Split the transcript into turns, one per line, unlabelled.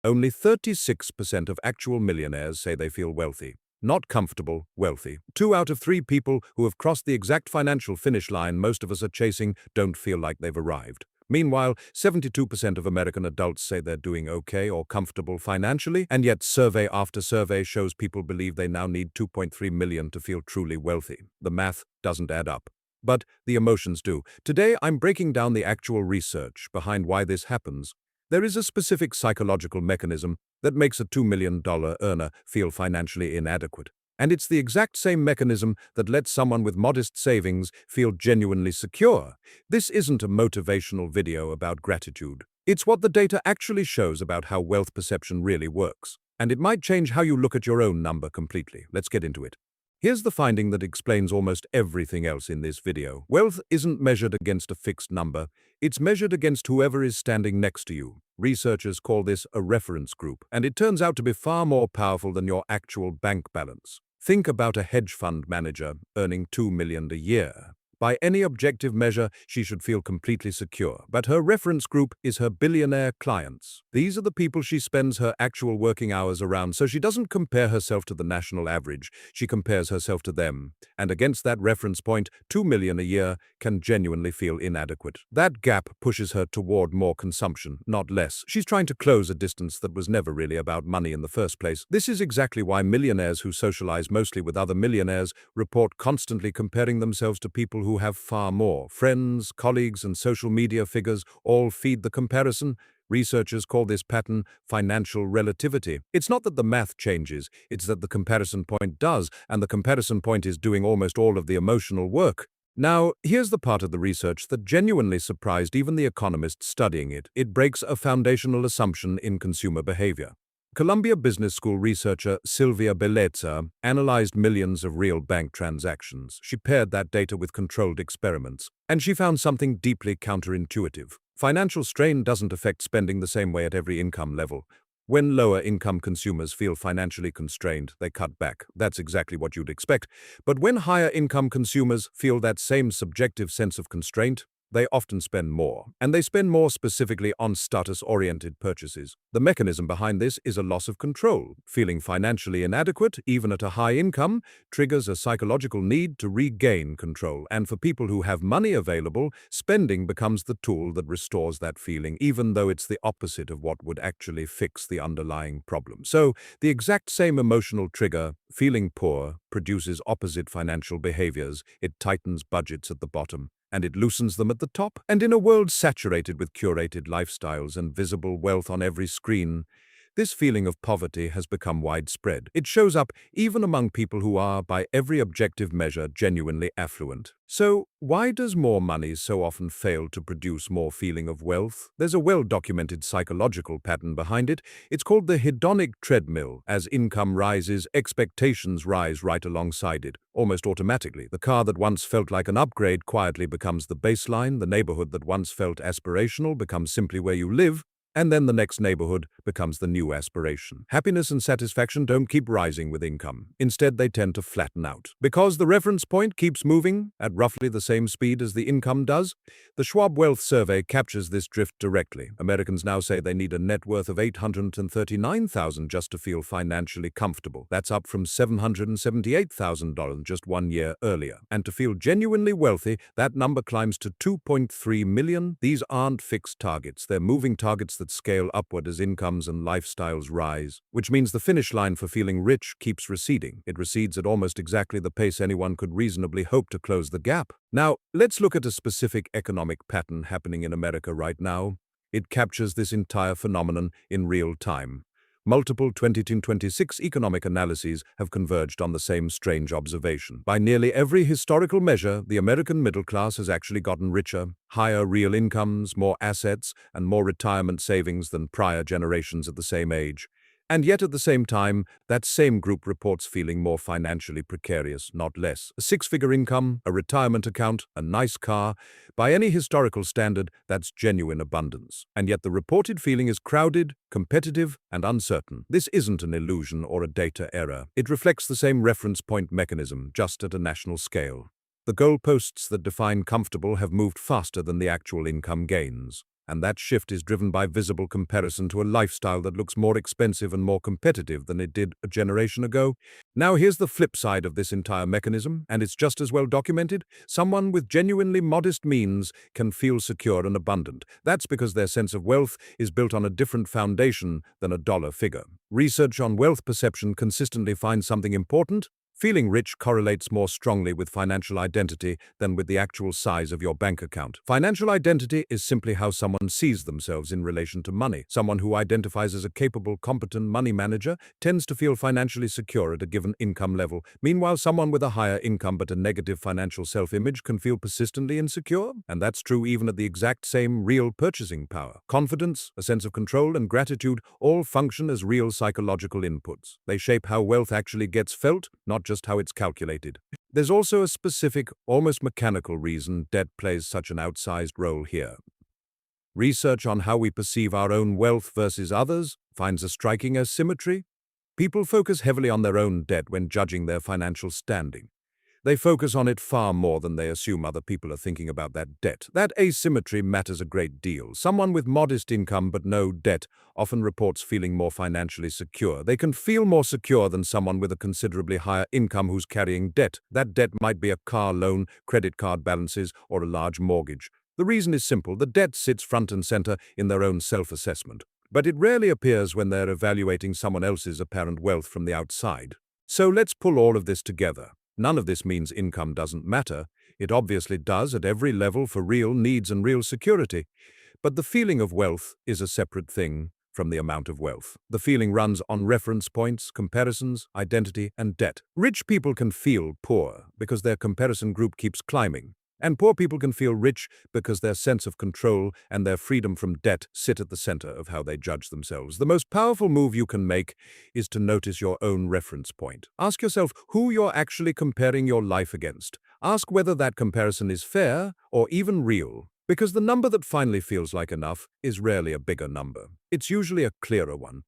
Only 36% of actual millionaires say they feel wealthy. Not comfortable, wealthy. 2 out of 3 people who have crossed the exact financial finish line most of us are chasing don't feel like they've arrived. Meanwhile, 72% of American adults say they're doing okay or comfortable financially, and yet survey after survey shows people believe they now need 2.3 million to feel truly wealthy. The math doesn't add up. But the emotions do. Today, I'm breaking down the actual research behind why this happens. There is a specific psychological mechanism that makes a $2 million earner feel financially inadequate. And it's the exact same mechanism that lets someone with modest savings feel genuinely secure. This isn't a motivational video about gratitude. It's what the data actually shows about how wealth perception really works. And it might change how you look at your own number completely. Let's get into it. Here's the finding that explains almost everything else in this video. Wealth isn't measured against a fixed number. It's measured against whoever is standing next to you. Researchers call this a reference group, and it turns out to be far more powerful than your actual bank balance. Think about a hedge fund manager earning $2 million a year. By any objective measure, she should feel completely secure. But her reference group is her billionaire clients. These are the people she spends her actual working hours around, so she doesn't compare herself to the national average. She compares herself to them. And against that reference point, $2 million a year can genuinely feel inadequate. That gap pushes her toward more consumption, not less. She's trying to close a distance that was never really about money in the first place. This is exactly why millionaires who socialize mostly with other millionaires report constantly comparing themselves to people who have far more. Friends, colleagues, and social media figures all feed the comparison. Researchers call this pattern financial relativity. It's not that the math changes, it's that the comparison point does, and the comparison point is doing almost all of the emotional work. Now, here's the part of the research that genuinely surprised even the economists studying it. It breaks a foundational assumption in consumer behavior. Columbia Business School researcher Silvia Bellezza analyzed millions of real bank transactions. She paired that data with controlled experiments, and she found something deeply counterintuitive. Financial strain doesn't affect spending the same way at every income level. When lower-income consumers feel financially constrained, they cut back. That's exactly what you'd expect. But when higher-income consumers feel that same subjective sense of constraint, they often spend more, and they spend more specifically on status-oriented purchases. The mechanism behind this is a loss of control. Feeling financially inadequate, even at a high income, triggers a psychological need to regain control. And for people who have money available, spending becomes the tool that restores that feeling, even though it's the opposite of what would actually fix the underlying problem. So, the exact same emotional trigger, feeling poor, produces opposite financial behaviors. It tightens budgets at the bottom, and it loosens them at the top. And in a world saturated with curated lifestyles and visible wealth on every screen, this feeling of poverty has become widespread. It shows up even among people who are, by every objective measure, genuinely affluent. So, why does more money so often fail to produce more feeling of wealth? There's a well-documented psychological pattern behind it. It's called the hedonic treadmill. As income rises, expectations rise right alongside it, almost automatically. The car that once felt like an upgrade quietly becomes the baseline. The neighborhood that once felt aspirational becomes simply where you live. And then the next neighborhood becomes the new aspiration. Happiness and satisfaction don't keep rising with income. Instead, they tend to flatten out. Because the reference point keeps moving at roughly the same speed as the income does, the Schwab Wealth Survey captures this drift directly. Americans now say they need a net worth of $839,000 just to feel financially comfortable. That's up from $778,000 just 1 year earlier. And to feel genuinely wealthy, that number climbs to $2.3 million. These aren't fixed targets. They're moving targets that scale upward as incomes and lifestyles rise, which means the finish line for feeling rich keeps receding. It recedes at almost exactly the pace anyone could reasonably hope to close the gap. Now, let's look at a specific economic pattern happening in America right now. It captures this entire phenomenon in real time. Multiple 2026 economic analyses have converged on the same strange observation. By nearly every historical measure, the American middle class has actually gotten richer, higher real incomes, more assets, and more retirement savings than prior generations at the same age. And yet at the same time, that same group reports feeling more financially precarious, not less. A six-figure income, a retirement account, a nice car. By any historical standard, that's genuine abundance. And yet the reported feeling is crowded, competitive, and uncertain. This isn't an illusion or a data error. It reflects the same reference point mechanism, just at a national scale. The goalposts that define comfortable have moved faster than the actual income gains. And that shift is driven by visible comparison to a lifestyle that looks more expensive and more competitive than it did a generation ago. Now here's the flip side of this entire mechanism, and it's just as well documented. Someone with genuinely modest means can feel secure and abundant. That's because their sense of wealth is built on a different foundation than a dollar figure. Research on wealth perception consistently finds something important. Feeling rich correlates more strongly with financial identity than with the actual size of your bank account. Financial identity is simply how someone sees themselves in relation to money. Someone who identifies as a capable, competent money manager tends to feel financially secure at a given income level. Meanwhile, someone with a higher income but a negative financial self-image can feel persistently insecure. And that's true even at the exact same real purchasing power. Confidence, a sense of control, and gratitude all function as real psychological inputs. They shape how wealth actually gets felt, not just how it's calculated. There's also a specific, almost mechanical reason debt plays such an outsized role here. Research on how we perceive our own wealth versus others finds a striking asymmetry. People focus heavily on their own debt when judging their financial standing. They focus on it far more than they assume other people are thinking about that debt. That asymmetry matters a great deal. Someone with modest income but no debt often reports feeling more financially secure. They can feel more secure than someone with a considerably higher income who's carrying debt. That debt might be a car loan, credit card balances, or a large mortgage. The reason is simple. The debt sits front and center in their own self-assessment, but it rarely appears when they're evaluating someone else's apparent wealth from the outside. So let's pull all of this together. None of this means income doesn't matter. It obviously does at every level for real needs and real security. But the feeling of wealth is a separate thing from the amount of wealth. The feeling runs on reference points, comparisons, identity, and debt. Rich people can feel poor because their comparison group keeps climbing. And poor people can feel rich because their sense of control and their freedom from debt sit at the center of how they judge themselves. The most powerful move you can make is to notice your own reference point. Ask yourself who you're actually comparing your life against. Ask whether that comparison is fair or even real. Because the number that finally feels like enough is rarely a bigger number. It's usually a clearer one.